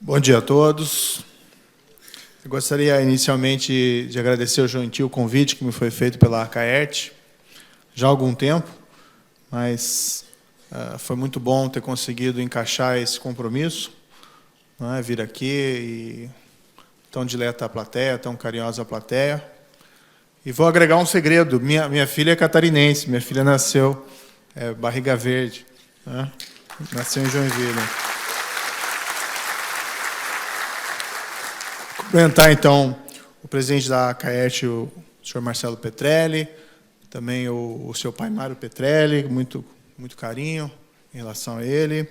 Bom dia a todos. Eu gostaria inicialmente de agradecer o gentil convite que me foi feito pela Caert já há algum tempo, mas foi muito bom ter conseguido encaixar esse compromisso, não é? Vir aqui e tão dileta a plateia, tão carinhosa a plateia. E vou agregar um segredo: minha filha é catarinense, minha filha nasceu Barriga Verde, né? Nasceu em Joinville. Cumprimentar, então, o presidente da Caert, o senhor Marcelo Petrelli, também o seu pai Mário Petrelli, muito carinho em relação a ele.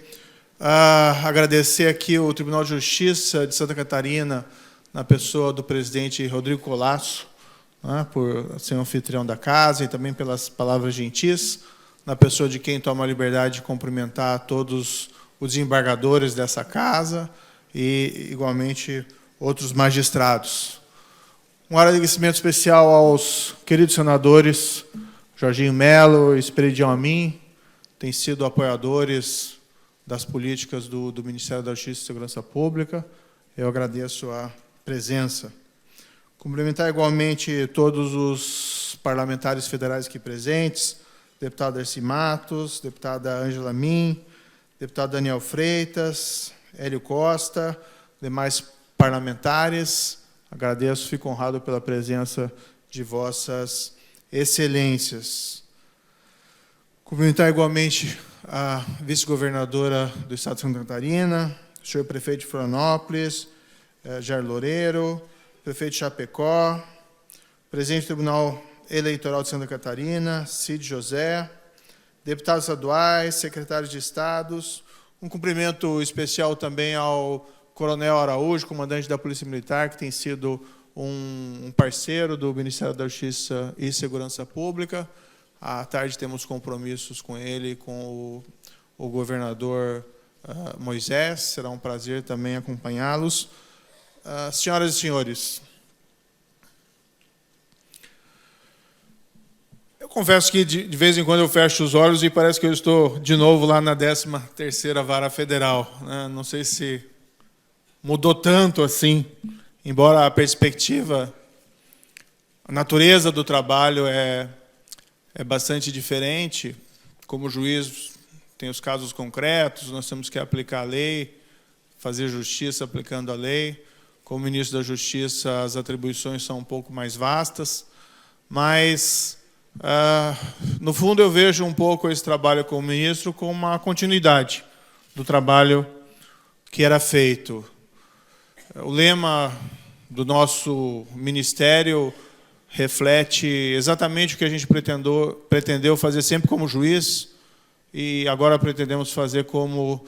Agradecer aqui o Tribunal de Justiça de Santa Catarina, na pessoa do presidente Rodrigo Colasso, né, por ser anfitrião da casa, e também pelas palavras gentis, na pessoa de quem toma a liberdade de cumprimentar todos os desembargadores dessa casa e, igualmente, outros magistrados. Um agradecimento especial aos queridos senadores Jorginho Melo e Esperidião Amin, têm sido apoiadores das políticas do Ministério da Justiça e Segurança Pública. Eu agradeço a presença. Cumprimentar igualmente todos os parlamentares federais aqui presentes, deputado Darcy Matos, deputada Ângela Min, deputado Daniel Freitas, Hélio Costa, demais parlamentares. Agradeço, fico honrado pela presença de vossas excelências. Cumprimentar igualmente a vice-governadora do Estado de Santa Catarina, o senhor prefeito de Florianópolis, Jair Loureiro, prefeito de Chapecó, presidente do Tribunal Eleitoral de Santa Catarina, Cid José, deputados estaduais, secretários de estados. Um cumprimento especial também ao Coronel Araújo, comandante da Polícia Militar, que tem sido um parceiro do Ministério da Justiça e Segurança Pública. À tarde temos compromissos com ele e com o governador Moisés. Será um prazer também acompanhá-los. Senhoras e senhores, eu confesso que de vez em quando eu fecho os olhos e parece que eu estou de novo lá na 13ª Vara Federal, né? Não sei se mudou tanto assim, embora a perspectiva, a natureza do trabalho é bastante diferente. Como juiz, tem os casos concretos, nós temos que aplicar a lei, fazer justiça aplicando a lei. Como ministro da Justiça, as atribuições são um pouco mais vastas, mas, no fundo, eu vejo um pouco esse trabalho como ministro como uma continuidade do trabalho que era feito. O lema do nosso ministério reflete exatamente o que a gente pretendeu fazer sempre como juiz e agora pretendemos fazer como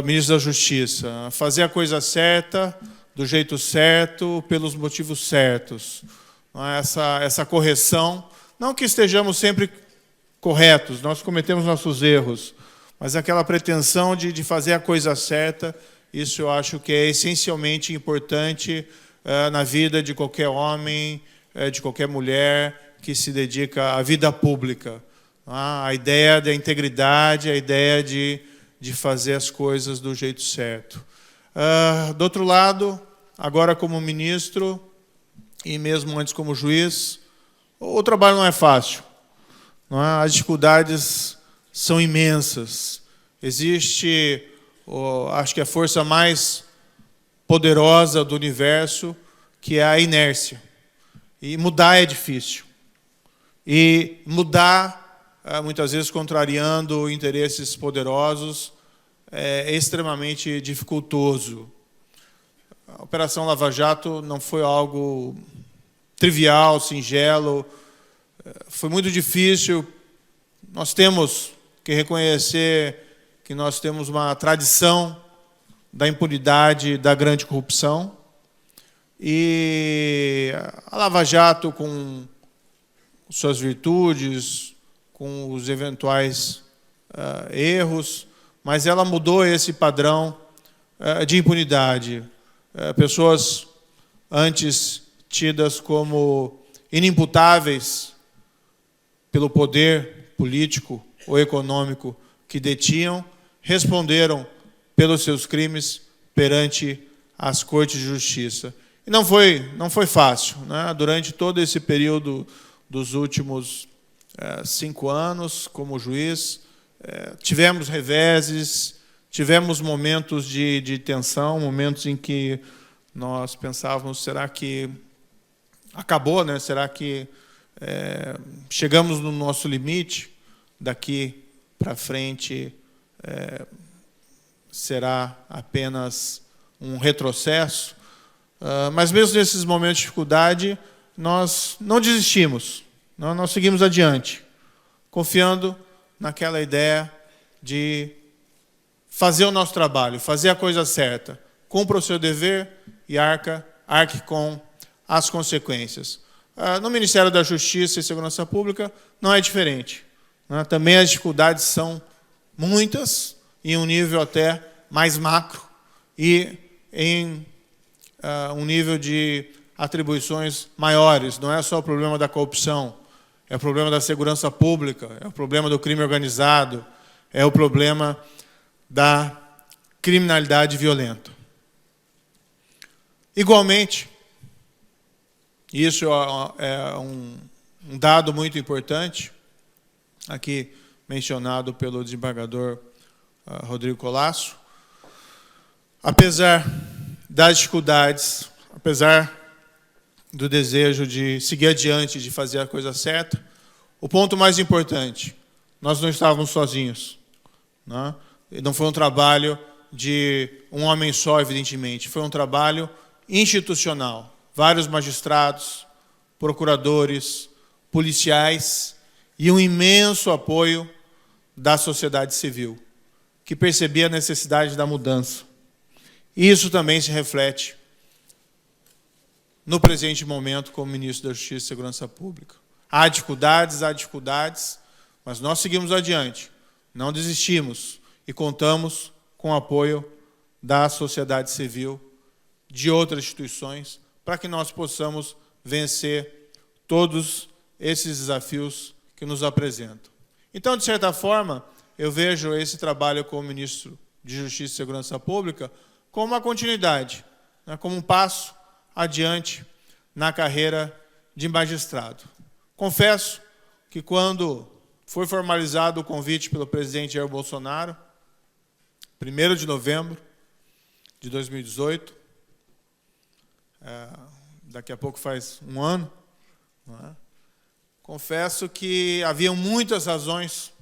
ministro da Justiça. Fazer a coisa certa, do jeito certo, pelos motivos certos. Essa correção, não que estejamos sempre corretos, nós cometemos nossos erros, mas aquela pretensão de fazer a coisa certa. Isso eu acho que é essencialmente importante na vida de qualquer homem, de qualquer mulher que se dedica à vida pública. A ideia da integridade, a ideia de fazer as coisas do jeito certo. Do outro lado, agora como ministro, e mesmo antes como juiz, o trabalho não é fácil. Não é? As dificuldades são imensas. Existe, acho que a força mais poderosa do universo, que é a inércia. E mudar é difícil. E mudar, muitas vezes contrariando interesses poderosos, é extremamente dificultoso. A Operação Lava Jato não foi algo trivial, singelo. Foi muito difícil. Nós temos que reconhecer que nós temos uma tradição da impunidade, da grande corrupção. E a Lava Jato, com suas virtudes, com os eventuais erros, mas ela mudou esse padrão de impunidade. Pessoas antes tidas como inimputáveis pelo poder político ou econômico que detinham, responderam pelos seus crimes perante às Cortes de Justiça. E não foi fácil, né? Durante todo esse período dos últimos 5 anos como juiz, tivemos reveses, tivemos momentos de tensão, momentos em que nós pensávamos, será que acabou, né? Será que chegamos no nosso limite? Daqui para frente será apenas um retrocesso? Mas mesmo nesses momentos de dificuldade, nós não desistimos, nós seguimos adiante, confiando naquela ideia de fazer o nosso trabalho, fazer a coisa certa, cumpra o seu dever e arque com as consequências. No Ministério da Justiça e Segurança Pública não é diferente, né? Também as dificuldades são muitas, em um nível até mais macro e em um nível de atribuições maiores. Não é só o problema da corrupção, é o problema da segurança pública, é o problema do crime organizado, é o problema da criminalidade violenta. Igualmente, isso é um dado muito importante, aqui mencionado pelo desembargador Rodrigo Colasso. Apesar das dificuldades, apesar do desejo de seguir adiante, de fazer a coisa certa, o ponto mais importante, nós não estávamos sozinhos, né? Não foi um trabalho de um homem só, evidentemente, foi um trabalho institucional. Vários magistrados, procuradores, policiais e um imenso apoio da sociedade civil, que percebia a necessidade da mudança. Isso também se reflete no presente momento como ministro da Justiça e Segurança Pública. Há dificuldades, mas nós seguimos adiante, não desistimos e contamos com o apoio da sociedade civil, de outras instituições, para que nós possamos vencer todos esses desafios que nos apresentam. Então, de certa forma, eu vejo esse trabalho como ministro de Justiça e Segurança Pública como uma continuidade, né, como um passo adiante na carreira de magistrado. Confesso que quando foi formalizado o convite pelo presidente Jair Bolsonaro, 1º de novembro de 2018, daqui a pouco faz um ano, não é? Confesso que haviam muitas razões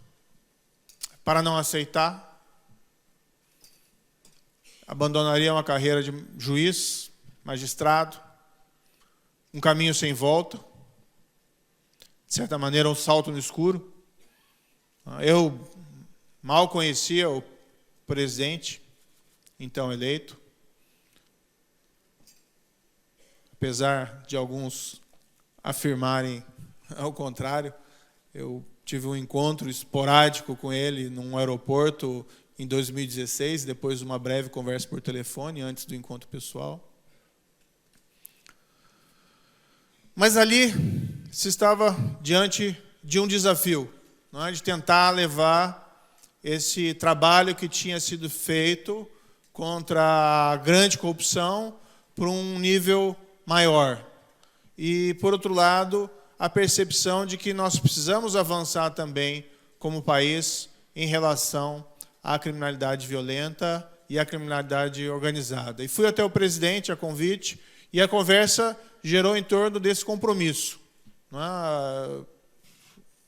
para não aceitar. Abandonaria uma carreira de juiz, magistrado, um caminho sem volta, de certa maneira um salto no escuro. Eu mal conhecia o presidente, então eleito, apesar de alguns afirmarem ao contrário. Eu tive um encontro esporádico com ele num aeroporto em 2016, depois de uma breve conversa por telefone, antes do encontro pessoal. Mas ali se estava diante de um desafio, não é? De tentar levar esse trabalho que tinha sido feito contra a grande corrupção para um nível maior. E, por outro lado, a percepção de que nós precisamos avançar também como país em relação à criminalidade violenta e à criminalidade organizada. E fui até o presidente a convite, e a conversa gerou em torno desse compromisso. Não é?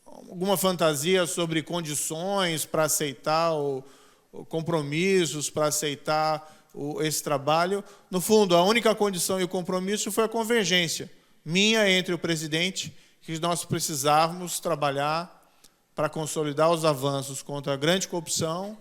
Alguma fantasia sobre condições para aceitar compromissos, para aceitar esse trabalho. No fundo, a única condição e o compromisso foi a convergência minha entre o presidente, que nós precisávamos trabalhar para consolidar os avanços contra a grande corrupção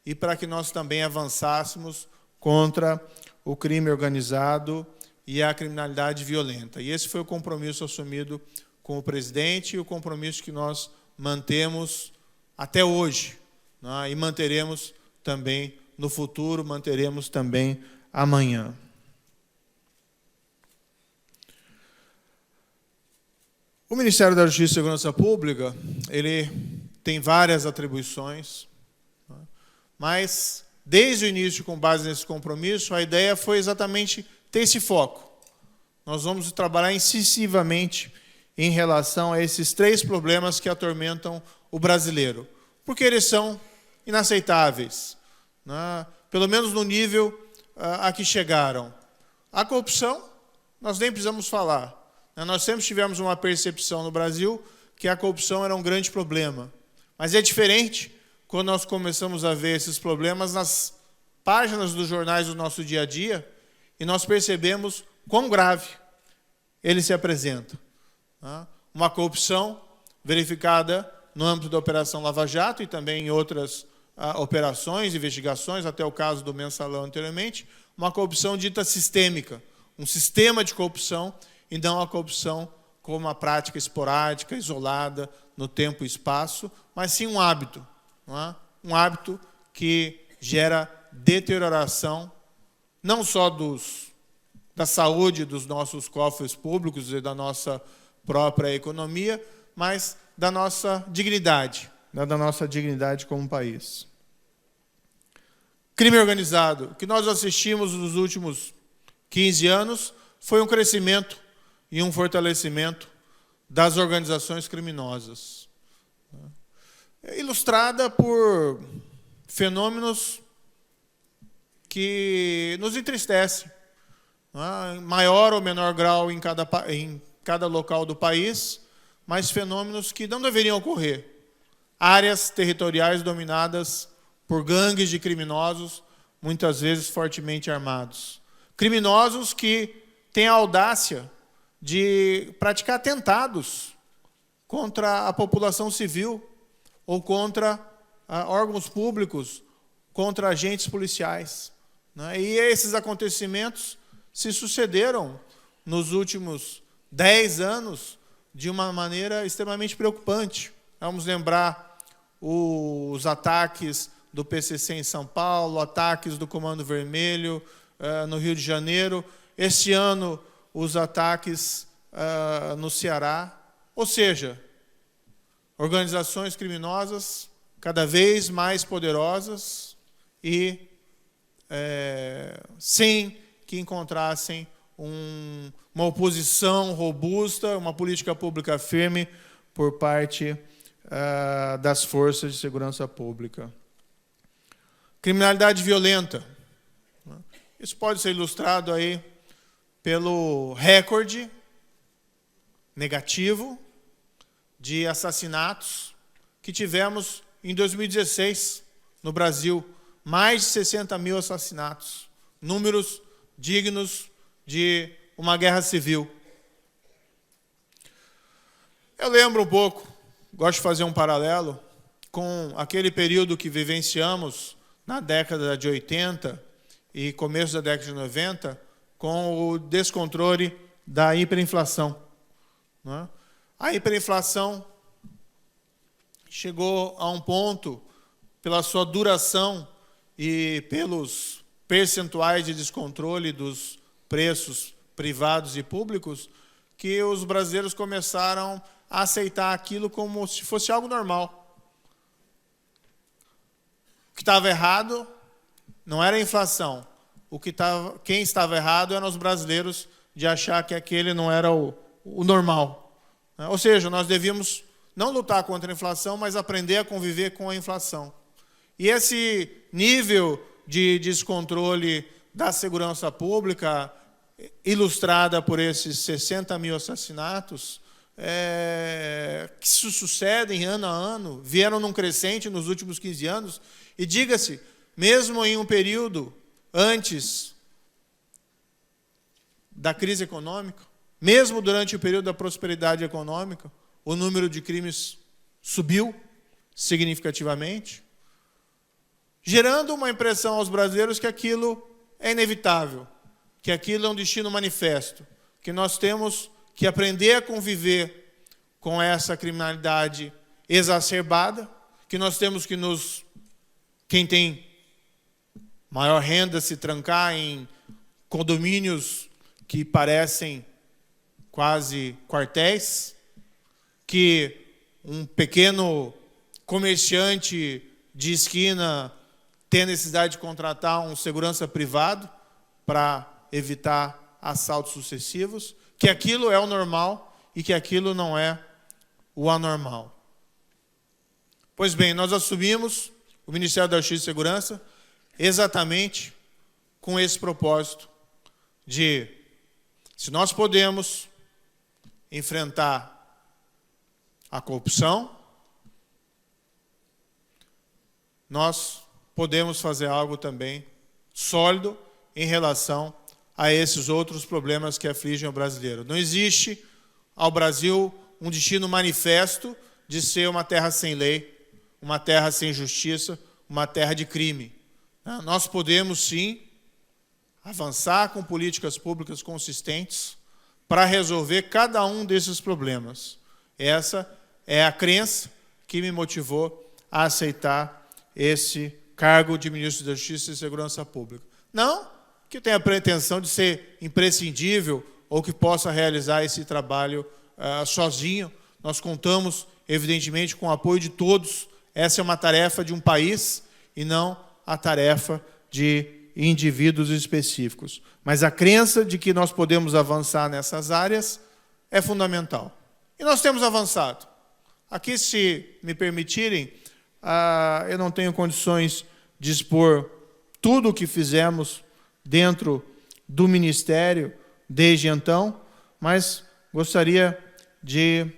e para que nós também avançássemos contra o crime organizado e a criminalidade violenta. E esse foi o compromisso assumido com o presidente e o compromisso que nós mantemos até hoje, né? E manteremos também no futuro, manteremos também amanhã. O Ministério da Justiça e Segurança Pública, ele tem várias atribuições, né? Mas desde o início, com base nesse compromisso, a ideia foi exatamente ter esse foco. Nós vamos trabalhar incisivamente em relação a esses 3 problemas que atormentam o brasileiro, porque eles são inaceitáveis, né? Pelo menos no nível a que chegaram. A corrupção, nós nem precisamos falar. Nós sempre tivemos uma percepção no Brasil que a corrupção era um grande problema. Mas é diferente quando nós começamos a ver esses problemas nas páginas dos jornais do nosso dia a dia e nós percebemos quão grave ele se apresenta. Uma corrupção verificada no âmbito da Operação Lava Jato e também em outras operações, investigações, até o caso do Mensalão anteriormente, uma corrupção dita sistêmica, um sistema de corrupção e não a corrupção como uma prática esporádica, isolada no tempo e espaço, mas sim um hábito, não é? Um hábito que gera deterioração não só da saúde dos nossos cofres públicos e da nossa própria economia, mas da nossa dignidade, como país. Crime organizado. O que nós assistimos nos últimos 15 anos foi um crescimento e um fortalecimento das organizações criminosas, ilustrada por fenômenos que nos entristecem, em maior ou menor grau em cada local do país, mas fenômenos que não deveriam ocorrer. Áreas territoriais dominadas por gangues de criminosos, muitas vezes fortemente armados. Criminosos que têm a audácia de praticar atentados contra a população civil ou contra órgãos públicos, contra agentes policiais. E esses acontecimentos se sucederam nos últimos 10 anos de uma maneira extremamente preocupante. Vamos lembrar os ataques do PCC em São Paulo, ataques do Comando Vermelho no Rio de Janeiro, este ano os ataques no Ceará. Ou seja, organizações criminosas cada vez mais poderosas e sem que encontrassem uma oposição robusta, uma política pública firme por parte das forças de segurança pública. Criminalidade violenta. Isso pode ser ilustrado aí pelo recorde negativo de assassinatos que tivemos em 2016 no Brasil. Mais de 60 mil assassinatos. Números dignos de uma guerra civil. Eu lembro um pouco, gosto de fazer um paralelo com aquele período que vivenciamos na década de 80 e começo da década de 90, com o descontrole da hiperinflação. A hiperinflação chegou a um ponto, pela sua duração e pelos percentuais de descontrole dos preços privados e públicos, que os brasileiros começaram a aceitar aquilo como se fosse algo normal. O que estava errado não era a inflação. Quem estava errado eram os brasileiros de achar que aquele não era o normal. Ou seja, nós devíamos não lutar contra a inflação, mas aprender a conviver com a inflação. E esse nível de descontrole da segurança pública, ilustrada por esses 60 mil assassinatos, que se sucedem ano a ano, vieram num crescente nos últimos 15 anos, e diga-se, mesmo em um período antes da crise econômica, mesmo durante o período da prosperidade econômica, o número de crimes subiu significativamente, gerando uma impressão aos brasileiros que aquilo é inevitável, que aquilo é um destino manifesto, que nós temos que aprender a conviver com essa criminalidade exacerbada, que nós temos que quem tem maior renda, se trancar em condomínios que parecem quase quartéis, que um pequeno comerciante de esquina tem a necessidade de contratar um segurança privado para evitar assaltos sucessivos, que aquilo é o normal e que aquilo não é o anormal. Pois bem, nós assumimos o Ministério da Justiça e Segurança exatamente com esse propósito de, se nós podemos enfrentar a corrupção, nós podemos fazer algo também sólido em relação a esses outros problemas que afligem o brasileiro. Não existe ao Brasil um destino manifesto de ser uma terra sem lei, uma terra sem justiça, uma terra de crime. Nós podemos, sim, avançar com políticas públicas consistentes para resolver cada um desses problemas. Essa é a crença que me motivou a aceitar esse cargo de Ministro da Justiça e Segurança Pública. Não que tenha a pretensão de ser imprescindível ou que possa realizar esse trabalho sozinho. Nós contamos, evidentemente, com o apoio de todos. Essa é uma tarefa de um país e não a tarefa de indivíduos específicos. Mas a crença de que nós podemos avançar nessas áreas é fundamental. E nós temos avançado. Aqui, se me permitirem, eu não tenho condições de expor tudo o que fizemos dentro do Ministério desde então, mas gostaria de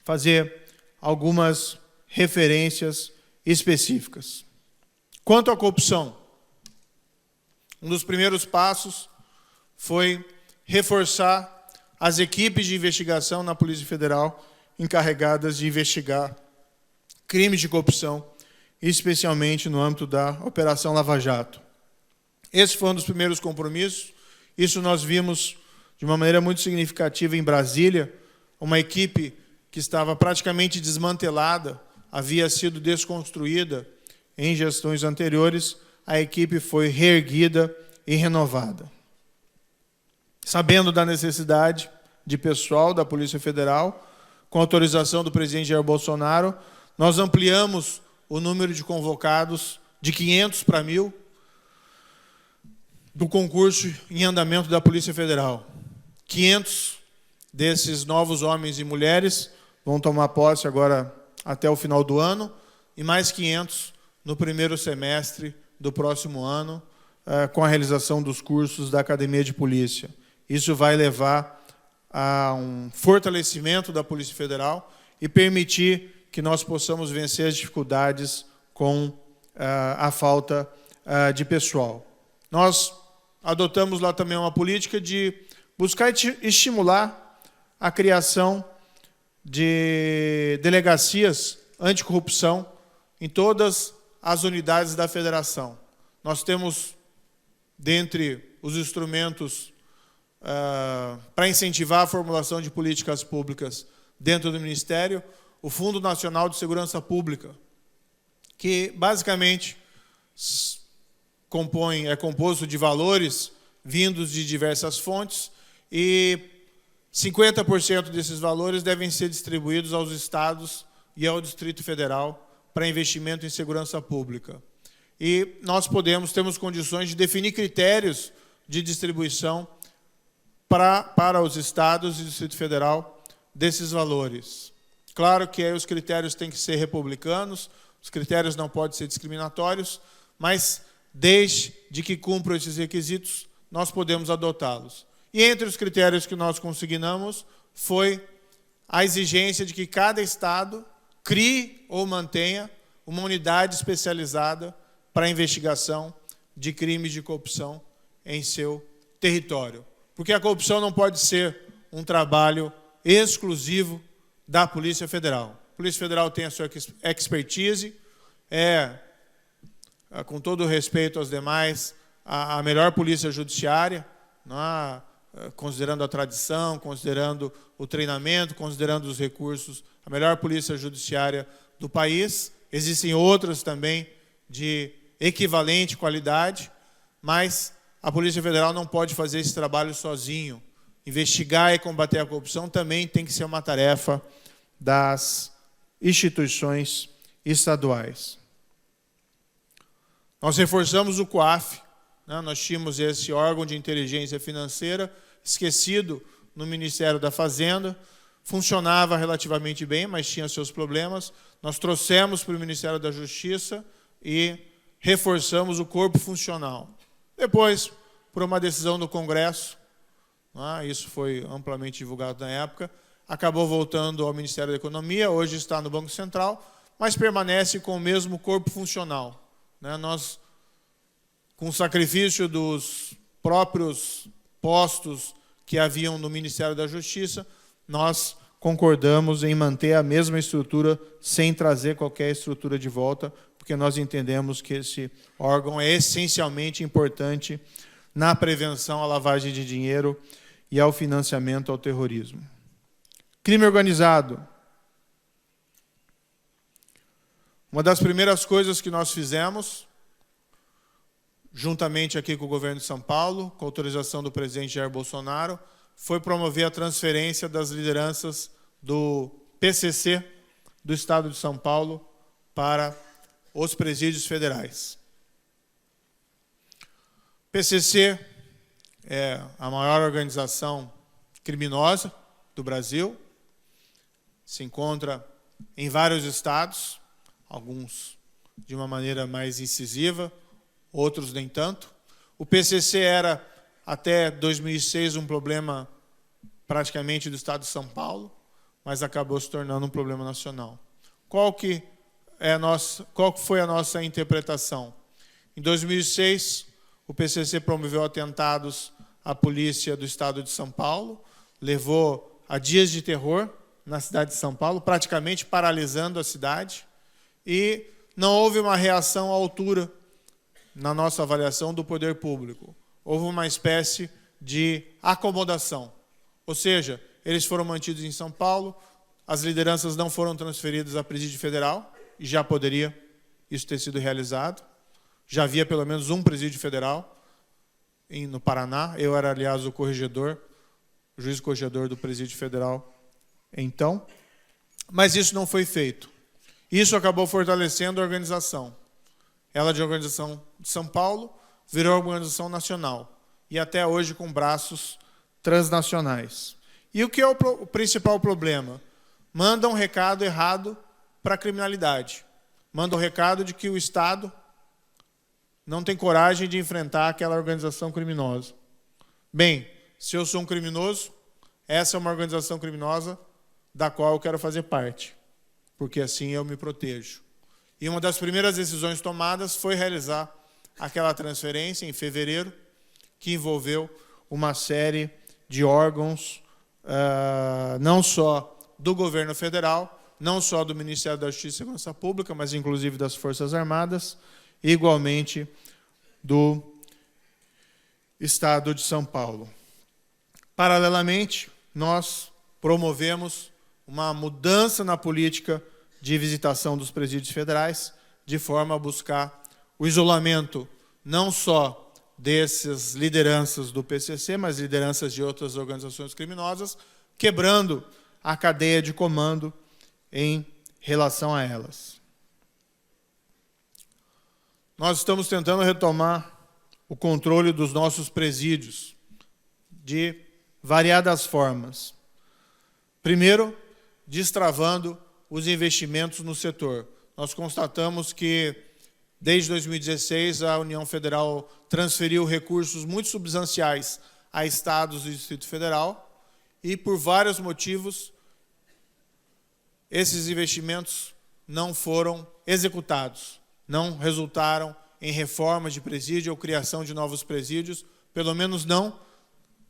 fazer algumas referências específicas. Quanto à corrupção, um dos primeiros passos foi reforçar as equipes de investigação na Polícia Federal encarregadas de investigar crimes de corrupção, especialmente no âmbito da Operação Lava Jato. Esse foi um dos primeiros compromissos. Isso nós vimos de uma maneira muito significativa em Brasília, uma equipe que estava praticamente desmantelada, havia sido desconstruída em gestões anteriores, a equipe foi reerguida e renovada. Sabendo da necessidade de pessoal da Polícia Federal, com autorização do presidente Jair Bolsonaro, nós ampliamos o número de convocados de 500 para 1.000 do concurso em andamento da Polícia Federal. 500 desses novos homens e mulheres vão tomar posse agora até o final do ano, e mais 500 no primeiro semestre do próximo ano, com a realização dos cursos da Academia de Polícia. Isso vai levar a um fortalecimento da Polícia Federal e permitir que nós possamos vencer as dificuldades com a falta de pessoal. Nós adotamos lá também uma política de buscar estimular a criação de delegacias anticorrupção em todas as unidades da federação. Nós temos, dentre os instrumentos para incentivar a formulação de políticas públicas dentro do Ministério, o Fundo Nacional de Segurança Pública, que basicamente é composto de valores vindos de diversas fontes e 50% desses valores devem ser distribuídos aos estados e ao Distrito Federal para investimento em segurança pública. E nós temos condições de definir critérios de distribuição para os estados e Distrito Federal desses valores. Claro que aí os critérios têm que ser republicanos, os critérios não podem ser discriminatórios, mas desde que cumpram esses requisitos, nós podemos adotá-los. E entre os critérios que nós consignamos foi a exigência de que cada estado crie ou mantenha uma unidade especializada para a investigação de crimes de corrupção em seu território. Porque a corrupção não pode ser um trabalho exclusivo da Polícia Federal. A Polícia Federal tem a sua expertise, com todo o respeito aos demais, a melhor polícia judiciária, considerando a tradição, considerando o treinamento, considerando os recursos, a melhor polícia judiciária do país. Existem outras também de equivalente qualidade, mas a Polícia Federal não pode fazer esse trabalho sozinho. Investigar e combater a corrupção também tem que ser uma tarefa das instituições estaduais. Nós reforçamos o COAF, né? Nós tínhamos esse órgão de inteligência financeira esquecido no Ministério da Fazenda, funcionava relativamente bem, mas tinha seus problemas. Nós trouxemos para o Ministério da Justiça e reforçamos o corpo funcional. Depois, por uma decisão do Congresso, isso foi amplamente divulgado na época, acabou voltando ao Ministério da Economia, hoje está no Banco Central, mas permanece com o mesmo corpo funcional. Nós, com o sacrifício dos próprios postos que haviam no Ministério da Justiça, nós concordamos em manter a mesma estrutura sem trazer qualquer estrutura de volta, porque nós entendemos que esse órgão é essencialmente importante na prevenção à lavagem de dinheiro e ao financiamento ao terrorismo. Crime organizado. Uma das primeiras coisas que nós fizemos, juntamente aqui com o governo de São Paulo, com a autorização do presidente Jair Bolsonaro, foi promover a transferência das lideranças do PCC do Estado de São Paulo para os presídios federais. O PCC é a maior organização criminosa do Brasil, se encontra em vários estados, alguns de uma maneira mais incisiva, outros nem tanto. O PCC era, até 2006, um problema praticamente do Estado de São Paulo, mas acabou se tornando um problema nacional. Qual foi a nossa interpretação? Em 2006, o PCC promoveu atentados à polícia do Estado de São Paulo, levou a dias de terror na cidade de São Paulo, praticamente paralisando a cidade, e não houve uma reação à altura, na nossa avaliação, do poder público. Houve uma espécie de acomodação. Ou seja, eles foram mantidos em São Paulo, as lideranças não foram transferidas à presídio federal, e já poderia isso ter sido realizado. Já havia pelo menos um presídio federal no Paraná. Eu era, aliás, o juiz corregedor do presídio federal então. Mas isso não foi feito. Isso acabou fortalecendo a organização. Ela, de organização de São Paulo, virou organização nacional. E até hoje com braços transnacionais. E o que é o principal problema? Manda um recado errado para a criminalidade. Manda um recado de que o Estado não tem coragem de enfrentar aquela organização criminosa. Bem, se eu sou um criminoso, essa é uma organização criminosa da qual eu quero fazer parte, porque assim eu me protejo. E uma das primeiras decisões tomadas foi realizar aquela transferência em fevereiro, que envolveu uma série de órgãos, não só do governo federal, não só do Ministério da Justiça e Segurança Pública, mas inclusive das Forças Armadas, e igualmente do Estado de São Paulo. Paralelamente, nós promovemos uma mudança na política de visitação dos presídios federais, de forma a buscar o isolamento não só dessas lideranças do PCC, mas lideranças de outras organizações criminosas, quebrando a cadeia de comando em relação a elas. Nós estamos tentando retomar o controle dos nossos presídios de variadas formas. Primeiro, destravando os investimentos no setor. Nós constatamos que, desde 2016, a União Federal transferiu recursos muito substanciais a estados do Distrito Federal e, por vários motivos, esses investimentos não foram executados, não resultaram em reformas de presídio ou criação de novos presídios, pelo menos não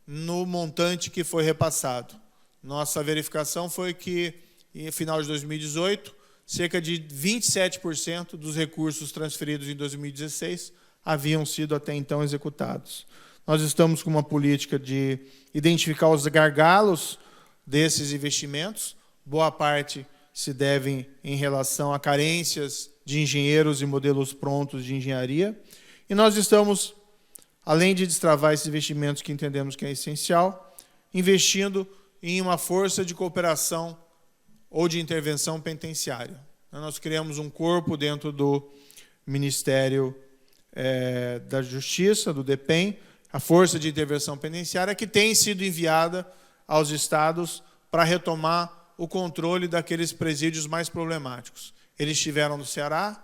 no montante que foi repassado. Nossa verificação foi que, no final de 2018, cerca de 27% dos recursos transferidos em 2016 haviam sido até então executados. Nós estamos com uma política de identificar os gargalos desses investimentos. Boa parte se devem em relação a carências de engenheiros e modelos prontos de engenharia. E nós estamos, além de destravar esses investimentos que entendemos que é essencial, investindo em uma força de cooperação ou de intervenção penitenciária. Nós criamos um corpo dentro do Ministério da Justiça, do DEPEN, a Força de Intervenção Penitenciária, que tem sido enviada aos estados para retomar o controle daqueles presídios mais problemáticos. Eles estiveram no Ceará,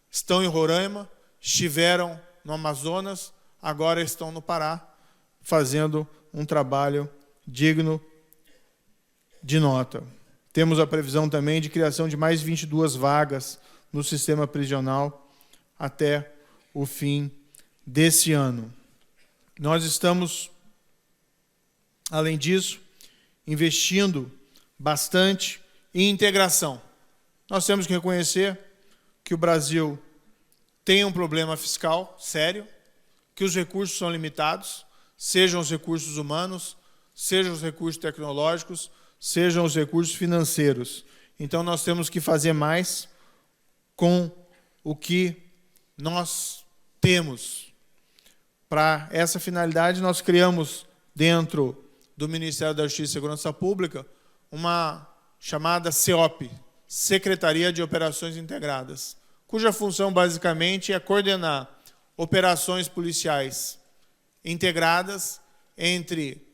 estão em Roraima, estiveram no Amazonas, agora estão no Pará, fazendo um trabalho digno de nota. Temos a previsão também de criação de mais 22 vagas no sistema prisional até o fim desse ano. Nós estamos, além disso, investindo bastante em integração. Nós temos que reconhecer que o Brasil tem um problema fiscal sério, que os recursos são limitados, sejam os recursos humanos, sejam os recursos tecnológicos, sejam os recursos financeiros. Então, nós temos que fazer mais com o que nós temos. Para essa finalidade, nós criamos, dentro do Ministério da Justiça e Segurança Pública, uma chamada CEOP, Secretaria de Operações Integradas, cuja função, basicamente, é coordenar operações policiais integradas entre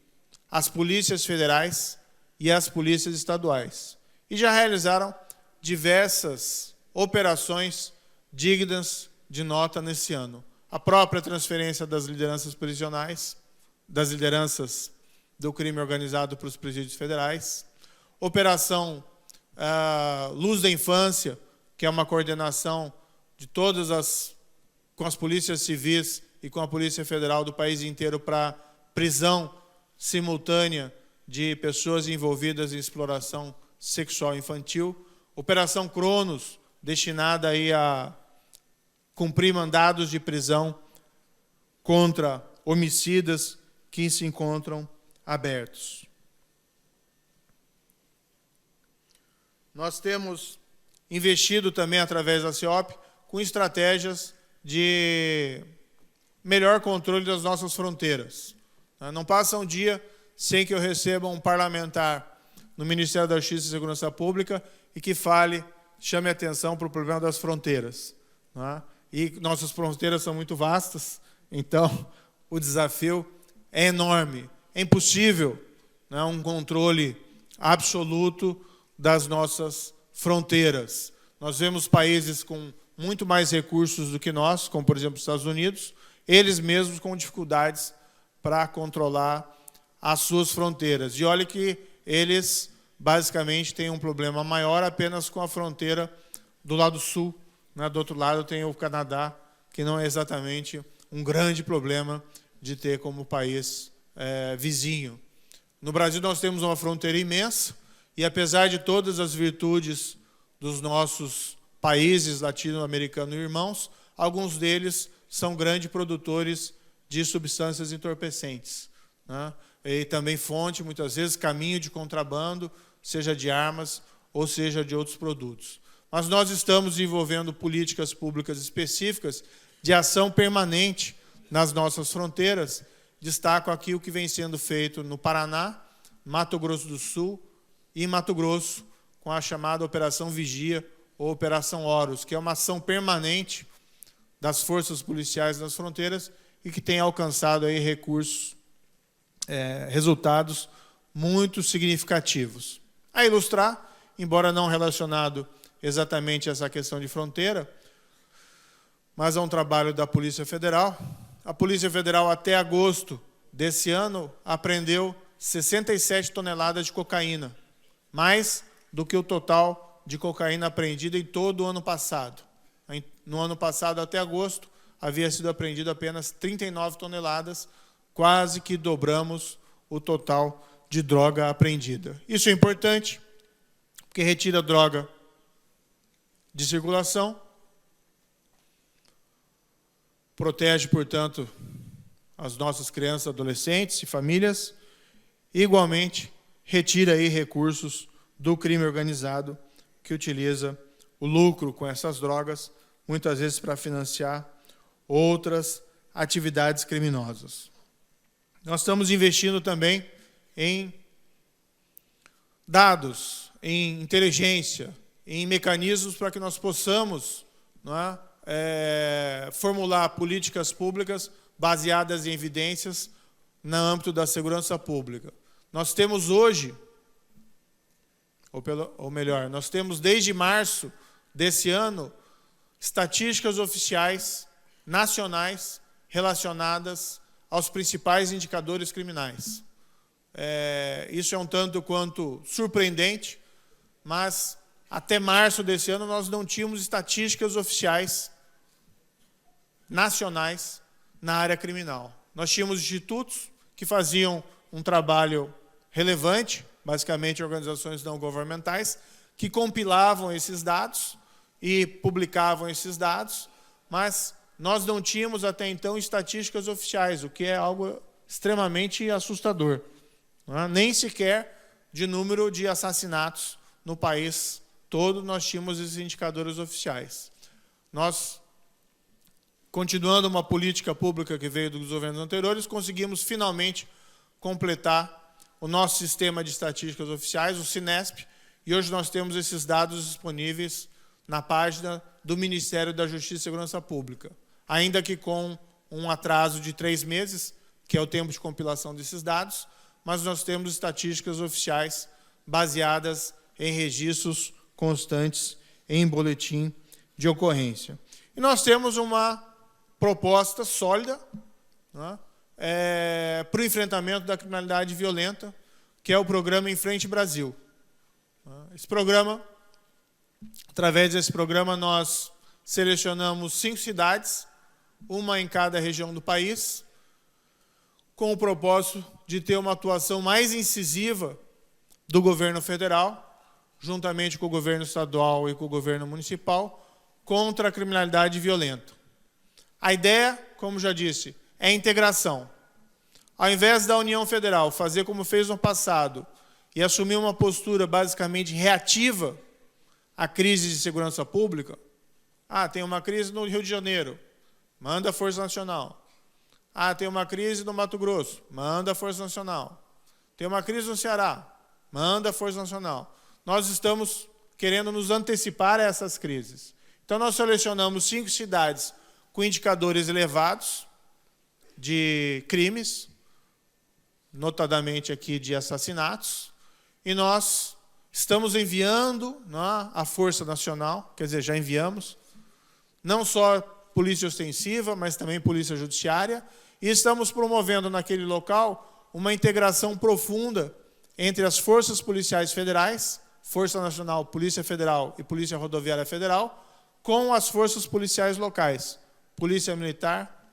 as polícias federais e as polícias estaduais. E já realizaram diversas operações dignas de nota nesse ano. A própria transferência das lideranças prisionais, das lideranças do crime organizado para os presídios federais, Operação Luz da Infância, que é uma coordenação de com as polícias civis e com a Polícia Federal do país inteiro para prisão simultânea de pessoas envolvidas em exploração sexual infantil. Operação Cronos, destinada aí a cumprir mandados de prisão contra homicidas que se encontram abertos. Nós temos investido também, através da CEOP, com estratégias de melhor controle das nossas fronteiras. Não passa um dia sem que eu receba um parlamentar no Ministério da Justiça e Segurança Pública e que chame atenção para o problema das fronteiras. E nossas fronteiras são muito vastas, então o desafio é enorme. É impossível um controle absoluto das nossas fronteiras. Nós vemos países com muito mais recursos do que nós, como, por exemplo, os Estados Unidos, eles mesmos com dificuldades para controlar as suas fronteiras. E olha que eles, basicamente, têm um problema maior apenas com a fronteira do lado sul. Do outro lado tem o Canadá, que não é exatamente um grande problema de ter como país vizinho. No Brasil, nós temos uma fronteira imensa, e apesar de todas as virtudes dos nossos países latino-americanos irmãos, alguns deles são grandes produtores de substâncias entorpecentes. E também fonte, muitas vezes, caminho de contrabando, seja de armas ou seja de outros produtos. Mas nós estamos desenvolvendo políticas públicas específicas de ação permanente nas nossas fronteiras. Destaco aqui o que vem sendo feito no Paraná, Mato Grosso do Sul e Mato Grosso, com a chamada Operação Vigia ou Operação Horus, que é uma ação permanente das forças policiais nas fronteiras e que tem alcançado aí resultados muito significativos. A ilustrar, embora não relacionado exatamente a essa questão de fronteira, mas é um trabalho da Polícia Federal. A Polícia Federal, até agosto desse ano, apreendeu 67 toneladas de cocaína, mais do que o total de cocaína apreendida em todo o ano passado. No ano passado, até agosto, havia sido apreendido apenas 39 toneladas, quase que dobramos o total de droga apreendida. Isso é importante, porque retira droga de circulação, protege, portanto, as nossas crianças, adolescentes e famílias, e, igualmente, retira aí recursos do crime organizado que utiliza o lucro com essas drogas, muitas vezes para financiar outras atividades criminosas. Nós estamos investindo também em dados, em inteligência, em mecanismos para que nós possamos formular políticas públicas baseadas em evidências no âmbito da segurança pública. Nós temos hoje, ou melhor, nós temos desde março desse ano, estatísticas oficiais nacionais relacionadas aos principais indicadores criminais. Isso é um tanto quanto surpreendente, mas até março desse ano nós não tínhamos estatísticas oficiais nacionais na área criminal. Nós tínhamos institutos que faziam um trabalho relevante, basicamente organizações não governamentais, que compilavam esses dados e publicavam esses dados, mas nós não tínhamos até então estatísticas oficiais, o que é algo extremamente assustador. Nem sequer de número de assassinatos no país todo nós tínhamos esses indicadores oficiais. Nós, continuando uma política pública que veio dos governos anteriores, conseguimos finalmente completar o nosso sistema de estatísticas oficiais, o Cinesp, e hoje nós temos esses dados disponíveis na página do Ministério da Justiça e Segurança Pública, ainda que com um atraso de 3 meses, que é o tempo de compilação desses dados, mas nós temos estatísticas oficiais baseadas em registros constantes em boletim de ocorrência. E nós temos uma proposta sólida, né, para o enfrentamento da criminalidade violenta, que é o programa Em Frente Brasil. Esse programa, através desse programa, nós selecionamos 5 cidades, uma em cada região do país, com o propósito de ter uma atuação mais incisiva do governo federal, juntamente com o governo estadual e com o governo municipal, contra a criminalidade violenta. A ideia, como já disse, é a integração. Ao invés da União Federal fazer como fez no passado e assumir uma postura basicamente reativa à crise de segurança pública, tem uma crise no Rio de Janeiro, manda a Força Nacional. Tem uma crise no Mato Grosso, manda a Força Nacional. Tem uma crise no Ceará, manda a Força Nacional. Nós estamos querendo nos antecipar a essas crises. Então, nós selecionamos 5 cidades com indicadores elevados de crimes, notadamente aqui de assassinatos, e nós estamos enviando a Força Nacional, quer dizer, já enviamos, não só polícia ostensiva, mas também polícia judiciária, e estamos promovendo naquele local uma integração profunda entre as forças policiais federais, Força Nacional, Polícia Federal e Polícia Rodoviária Federal, com as forças policiais locais, Polícia Militar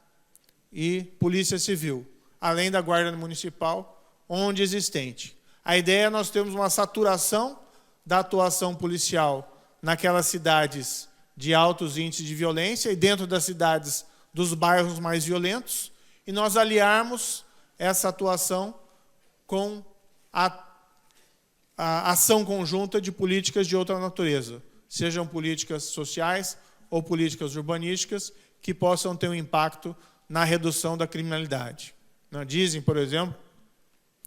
e Polícia Civil, além da Guarda Municipal, onde existente. A ideia é nós termos uma saturação da atuação policial naquelas cidades de altos índices de violência e dentro das cidades dos bairros mais violentos, e nós aliarmos essa atuação com a ação conjunta de políticas de outra natureza, sejam políticas sociais ou políticas urbanísticas, que possam ter um impacto na redução da criminalidade. Dizem, por exemplo,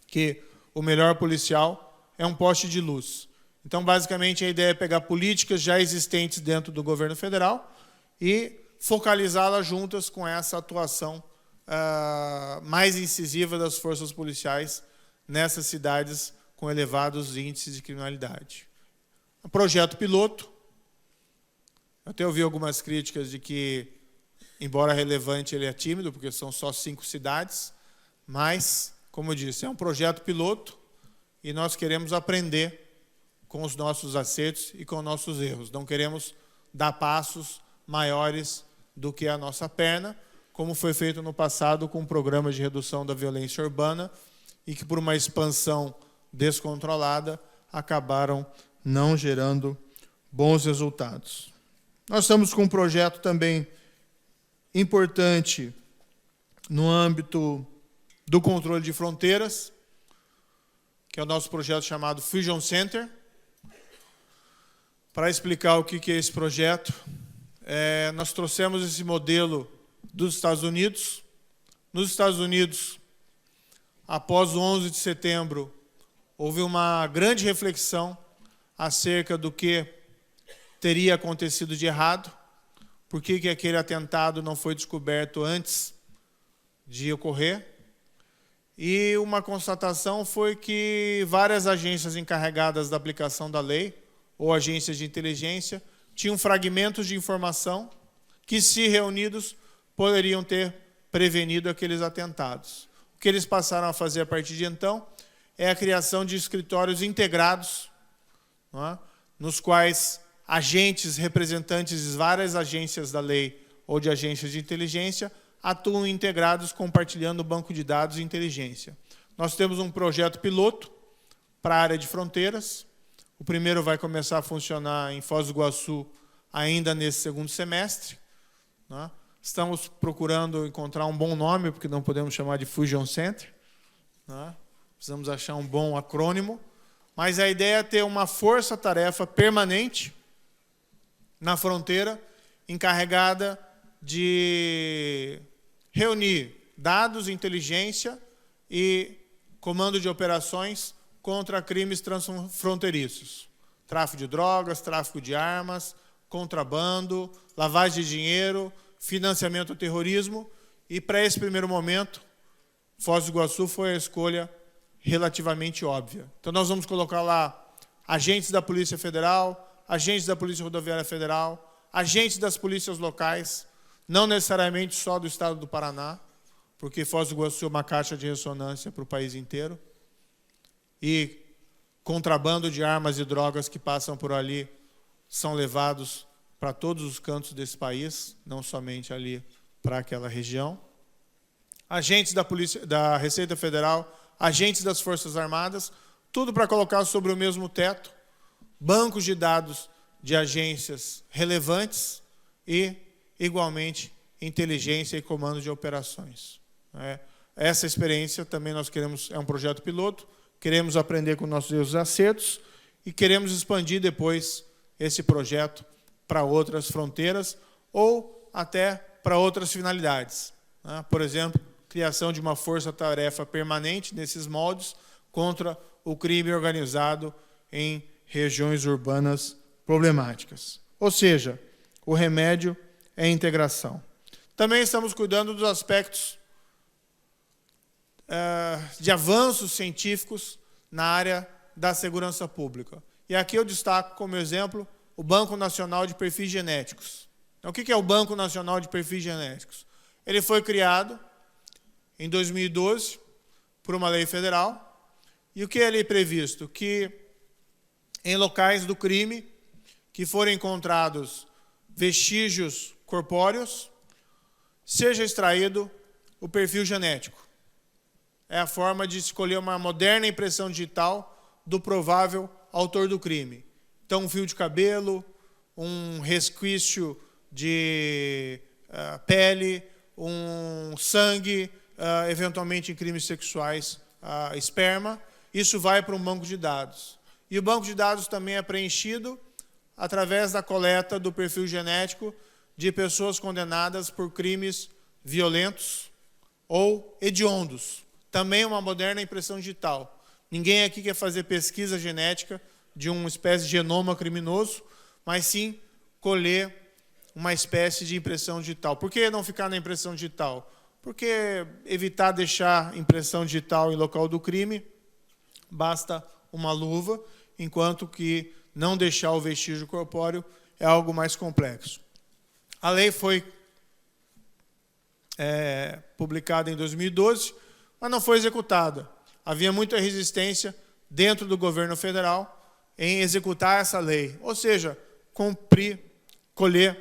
que o melhor policial é um poste de luz. Então, basicamente, a ideia é pegar políticas já existentes dentro do governo federal e focalizá-las juntas com essa atuação mais incisiva das forças policiais nessas cidades com elevados índices de criminalidade. Um projeto piloto. Eu até ouvi algumas críticas de que, embora relevante, ele é tímido, porque são só 5 cidades, mas, como eu disse, é um projeto piloto e nós queremos aprender com os nossos acertos e com os nossos erros. Não queremos dar passos maiores do que a nossa perna, como foi feito no passado com programas de redução da violência urbana e que, por uma expansão descontrolada, acabaram não gerando bons resultados. Nós estamos com um projeto também importante no âmbito do controle de fronteiras, que é o nosso projeto chamado Fusion Center. Para explicar o que é esse projeto, nós trouxemos esse modelo dos Estados Unidos. Nos Estados Unidos, após o 11 de setembro, houve uma grande reflexão acerca do que teria acontecido de errado. por que aquele atentado não foi descoberto antes de ocorrer. E uma constatação foi que várias agências encarregadas da aplicação da lei, ou agências de inteligência, tinham fragmentos de informação que, se reunidos, poderiam ter prevenido aqueles atentados. O que eles passaram a fazer a partir de então é a criação de escritórios integrados, não é? Nos quais agentes representantes de várias agências da lei ou de agências de inteligência atuam integrados, compartilhando o banco de dados e inteligência. Nós temos um projeto piloto para a área de fronteiras. O primeiro vai começar a funcionar em Foz do Iguaçu ainda nesse segundo semestre, né? Estamos procurando encontrar um bom nome, porque não podemos chamar de Fusion Center, né? Precisamos achar um bom acrônimo, mas a ideia é ter uma força-tarefa permanente na fronteira, encarregada de reunir dados, inteligência e comando de operações contra crimes transfronteiriços. Tráfico de drogas, tráfico de armas, contrabando, lavagem de dinheiro, financiamento ao terrorismo. E, para esse primeiro momento, Foz do Iguaçu foi a escolha relativamente óbvia. Então, nós vamos colocar lá agentes da Polícia Federal, agentes da Polícia Rodoviária Federal, agentes das polícias locais, não necessariamente só do estado do Paraná, porque Foz do Iguaçu é uma caixa de ressonância para o país inteiro, e contrabando de armas e drogas que passam por ali são levados para todos os cantos desse país, não somente ali para aquela região. Agentes da Receita Federal, agentes das Forças Armadas, tudo para colocar sobre o mesmo teto, bancos de dados de agências relevantes e, igualmente, inteligência e comando de operações. Essa experiência também nós queremos, é um projeto piloto, queremos aprender com nossos erros e acertos e queremos expandir depois esse projeto para outras fronteiras ou até para outras finalidades. Por exemplo, criação de uma força-tarefa permanente nesses moldes contra o crime organizado em regiões urbanas problemáticas. Ou seja, o remédio é a integração. Também estamos cuidando dos aspectos de avanços científicos na área da segurança pública. E aqui eu destaco como exemplo o Banco Nacional de Perfis Genéticos. Então, o que é o Banco Nacional de Perfis Genéticos? Ele foi criado em 2012 por uma lei federal. E o que é ali previsto? Que em locais do crime que forem encontrados vestígios corpóreos, seja extraído o perfil genético. É a forma de escolher uma moderna impressão digital do provável autor do crime. Então, um fio de cabelo, um resquício de pele, um sangue, eventualmente em crimes sexuais, esperma. Isso vai para um banco de dados. E o banco de dados também é preenchido através da coleta do perfil genético de pessoas condenadas por crimes violentos ou hediondos. Também uma moderna impressão digital. Ninguém aqui quer fazer pesquisa genética de uma espécie de genoma criminoso, mas sim colher uma espécie de impressão digital. Por que não ficar na impressão digital? Porque evitar deixar impressão digital em local do crime, basta uma luva, enquanto que não deixar o vestígio corpóreo é algo mais complexo. A lei foi publicada em 2012, mas não foi executada. Havia muita resistência dentro do governo federal em executar essa lei, ou seja, colher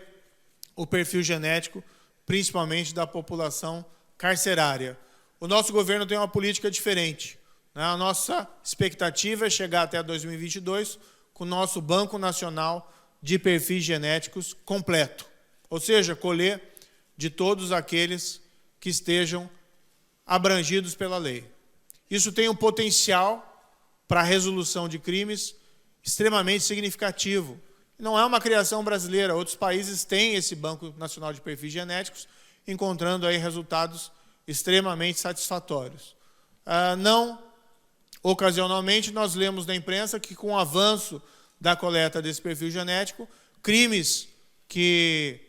o perfil genético, principalmente da população carcerária. O nosso governo tem uma política diferente. A nossa expectativa é chegar até 2022 com o nosso Banco Nacional de Perfis Genéticos completo, ou seja, colher de todos aqueles que estejam abrangidos pela lei. Isso tem um potencial para a resolução de crimes extremamente significativo. Não é uma criação brasileira, outros países têm esse Banco Nacional de Perfis Genéticos, encontrando aí resultados extremamente satisfatórios. Não ocasionalmente, nós lemos na imprensa que, com o avanço da coleta desse perfil genético, crimes que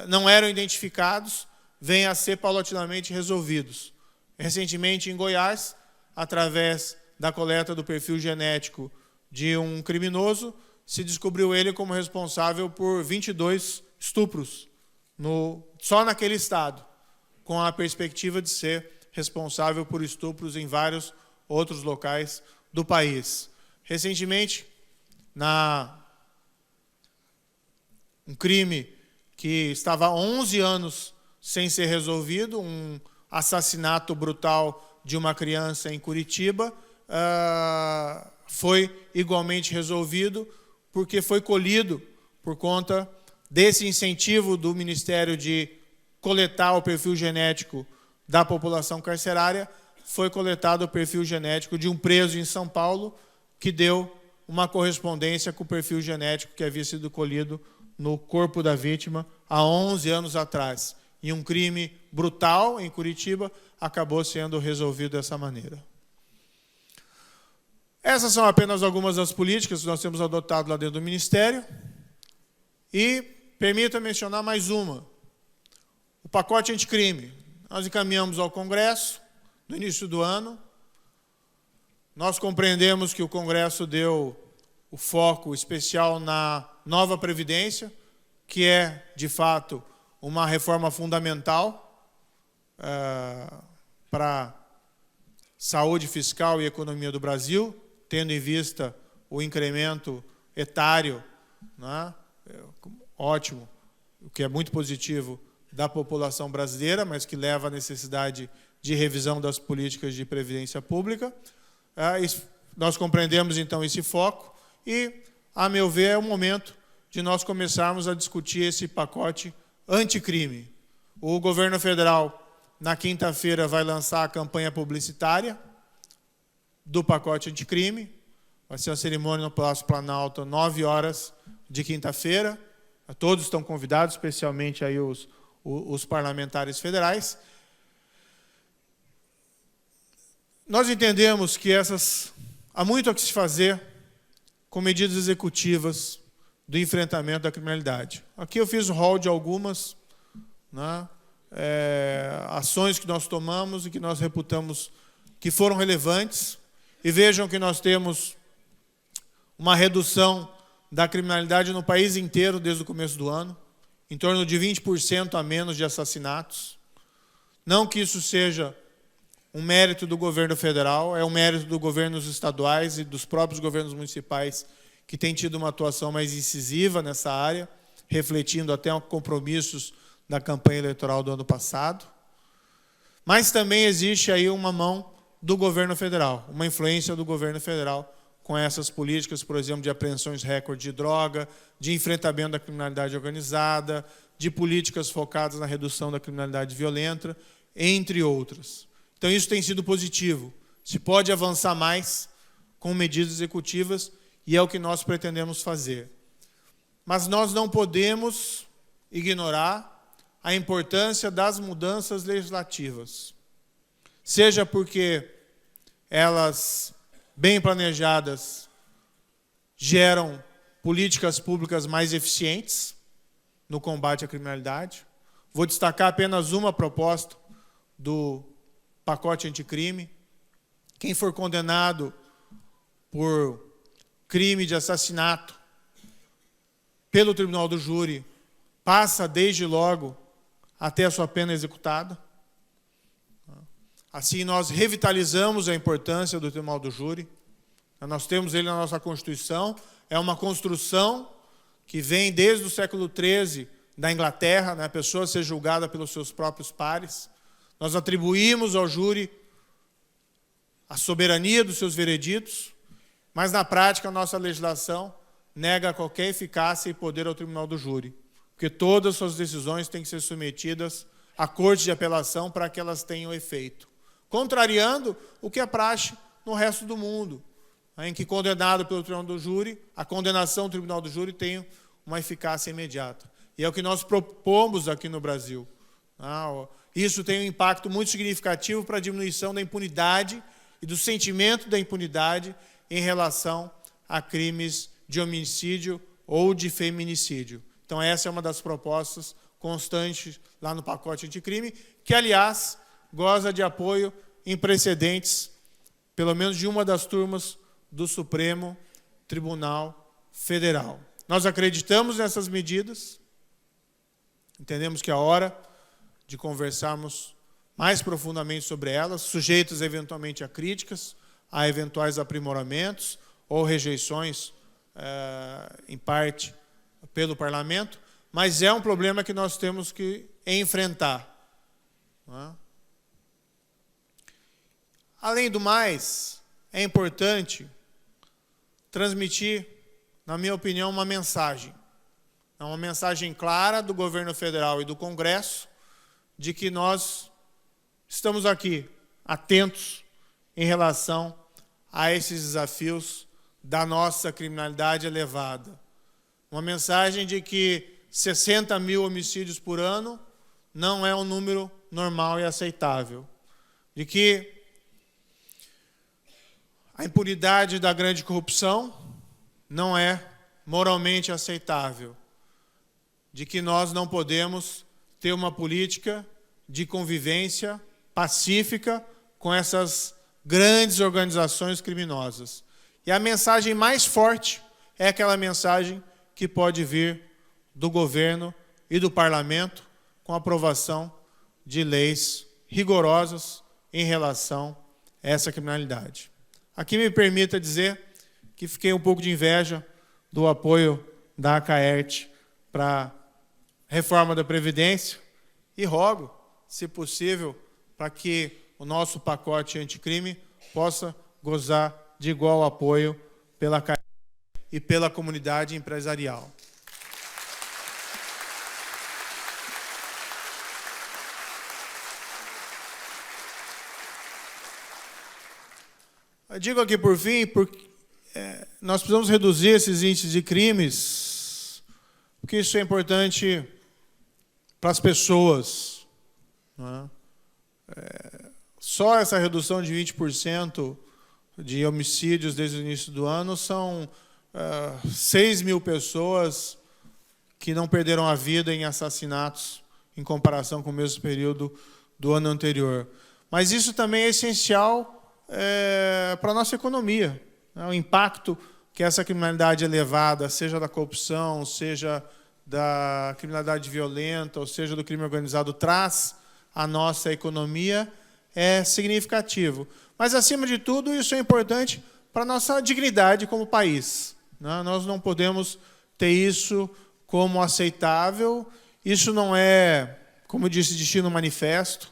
não eram identificados venham a ser paulatinamente resolvidos. Recentemente, em Goiás, através da coleta do perfil genético de um criminoso, se descobriu ele como responsável por 22 estupros, só naquele estado, com a perspectiva de ser responsável por estupros em vários outros locais do país. Recentemente, um crime que estava há 11 anos sem ser resolvido, um assassinato brutal de uma criança em Curitiba, foi igualmente resolvido, porque foi colhido por conta desse incentivo do Ministério de coletar o perfil genético da população carcerária, foi coletado o perfil genético de um preso em São Paulo, que deu uma correspondência com o perfil genético que havia sido colhido no corpo da vítima há 11 anos atrás. E um crime brutal em Curitiba acabou sendo resolvido dessa maneira. Essas são apenas algumas das políticas que nós temos adotado lá dentro do Ministério. E permita mencionar mais uma. O pacote anticrime. Nós encaminhamos ao Congresso no início do ano. Nós compreendemos que o Congresso deu o foco especial na nova Previdência, que é, de fato, uma reforma fundamental para a saúde fiscal e economia do Brasil, tendo em vista o incremento etário, né, ótimo, o que é muito positivo, da população brasileira, mas que leva à necessidade de revisão das políticas de previdência pública. Nós compreendemos, então, esse foco e, a meu ver, é o momento de nós começarmos a discutir esse pacote anticrime. O governo federal, na quinta-feira, vai lançar a campanha publicitária do pacote anticrime. Vai ser uma cerimônia no Palácio Planalto, 9 horas de quinta-feira. Todos estão convidados, especialmente aí os parlamentares federais. Nós entendemos que há muito a que se fazer com medidas executivas do enfrentamento da criminalidade. Aqui eu fiz um rol de algumas, né, ações que nós tomamos e que nós reputamos que foram relevantes. E vejam que nós temos uma redução da criminalidade no país inteiro desde o começo do ano, em torno de 20% a menos de assassinatos. Não que isso seja um mérito do governo federal, é um mérito dos governos estaduais e dos próprios governos municipais que têm tido uma atuação mais incisiva nessa área, refletindo até compromissos da campanha eleitoral do ano passado. Mas também existe aí uma mão do governo federal, uma influência do governo federal com essas políticas, por exemplo, de apreensões recorde de droga, de enfrentamento da criminalidade organizada, de políticas focadas na redução da criminalidade violenta, entre outras. Então, isso tem sido positivo. Se pode avançar mais com medidas executivas, e é o que nós pretendemos fazer. Mas nós não podemos ignorar a importância das mudanças legislativas. Seja porque elas, bem planejadas, geram políticas públicas mais eficientes no combate à criminalidade. Vou destacar apenas uma proposta do pacote anticrime. Quem for condenado por crime de assassinato pelo tribunal do júri passa desde logo até a sua pena executada. Assim, nós revitalizamos a importância do tribunal do júri. Nós temos ele na nossa Constituição. É uma construção que vem desde o século XIII da Inglaterra, né, a pessoa ser julgada pelos seus próprios pares. Nós atribuímos ao júri a soberania dos seus vereditos, mas, na prática, a nossa legislação nega qualquer eficácia e poder ao tribunal do júri, porque todas as suas decisões têm que ser submetidas à corte de apelação para que elas tenham efeito, contrariando o que é praxe no resto do mundo, em que, condenado pelo tribunal do júri, a condenação do tribunal do júri tem uma eficácia imediata. E é o que nós propomos aqui no Brasil. Isso tem um impacto muito significativo para a diminuição da impunidade e do sentimento da impunidade em relação a crimes de homicídio ou de feminicídio. Então, essa é uma das propostas constante lá no pacote anticrime, que, aliás, goza de apoio em precedentes, pelo menos de uma das turmas do Supremo Tribunal Federal. Nós acreditamos nessas medidas, entendemos que é hora de conversarmos mais profundamente sobre elas, sujeitos eventualmente a críticas, a eventuais aprimoramentos ou rejeições, em parte, pelo Parlamento, mas é um problema que nós temos que enfrentar. Não é? Além do mais, é importante transmitir, na minha opinião, uma mensagem clara do governo federal e do Congresso de que nós estamos aqui atentos em relação a esses desafios da nossa criminalidade elevada. Uma mensagem de que 60 mil homicídios por ano não é um número normal e aceitável. De que a impunidade da grande corrupção não é moralmente aceitável. De que nós não podemos ter uma política de convivência pacífica com essas grandes organizações criminosas. E a mensagem mais forte é aquela mensagem que pode vir do governo e do parlamento com a aprovação de leis rigorosas em relação a essa criminalidade. Aqui me permita dizer que fiquei um pouco de inveja do apoio da Acaerte para a reforma da Previdência e rogo, se possível, para que o nosso pacote anticrime possa gozar de igual apoio pela Acaerte e pela comunidade empresarial. Eu digo aqui por fim, porque nós precisamos reduzir esses índices de crimes, porque isso é importante para as pessoas. Não é? Só essa redução de 20% de homicídios desde o início do ano são 6 mil pessoas que não perderam a vida em assassinatos em comparação com o mesmo período do ano anterior. Mas isso também é essencial para a nossa economia. O impacto que essa criminalidade elevada, seja da corrupção, seja da criminalidade violenta, ou seja do crime organizado, traz à nossa economia é significativo. Mas, acima de tudo, isso é importante para a nossa dignidade como país. Nós não podemos ter isso como aceitável. Isso não é, como eu disse, destino manifesto.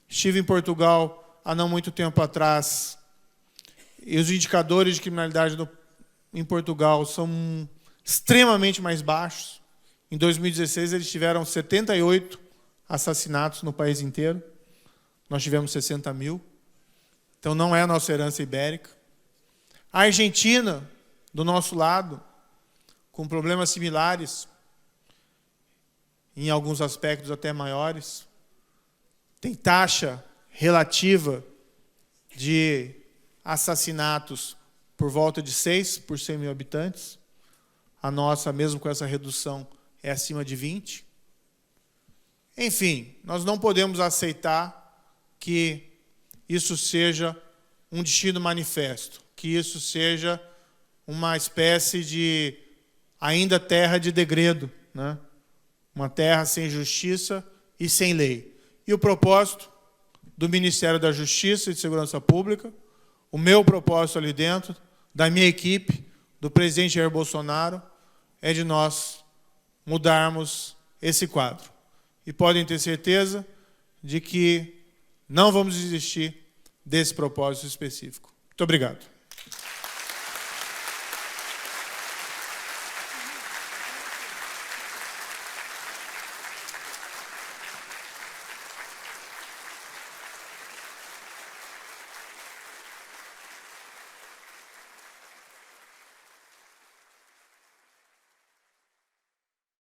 Estive em Portugal há não muito tempo atrás, e os indicadores de criminalidade em Portugal são extremamente mais baixos. Em 2016, eles tiveram 78 assassinatos no país inteiro. Nós tivemos 60 mil. Então, não é a nossa herança ibérica. A Argentina, do nosso lado, com problemas similares, em alguns aspectos até maiores, tem taxa relativa de assassinatos por volta de 6 por 100 mil habitantes. A nossa, mesmo com essa redução, é acima de 20. Enfim, nós não podemos aceitar que isso seja um destino manifesto, que isso seja uma espécie de ainda terra de degredo, né? Uma terra sem justiça e sem lei. E o propósito do Ministério da Justiça e de Segurança Pública, o meu propósito ali dentro, da minha equipe, do presidente Jair Bolsonaro, é de nós mudarmos esse quadro. E podem ter certeza de que não vamos desistir desse propósito específico. Muito obrigado.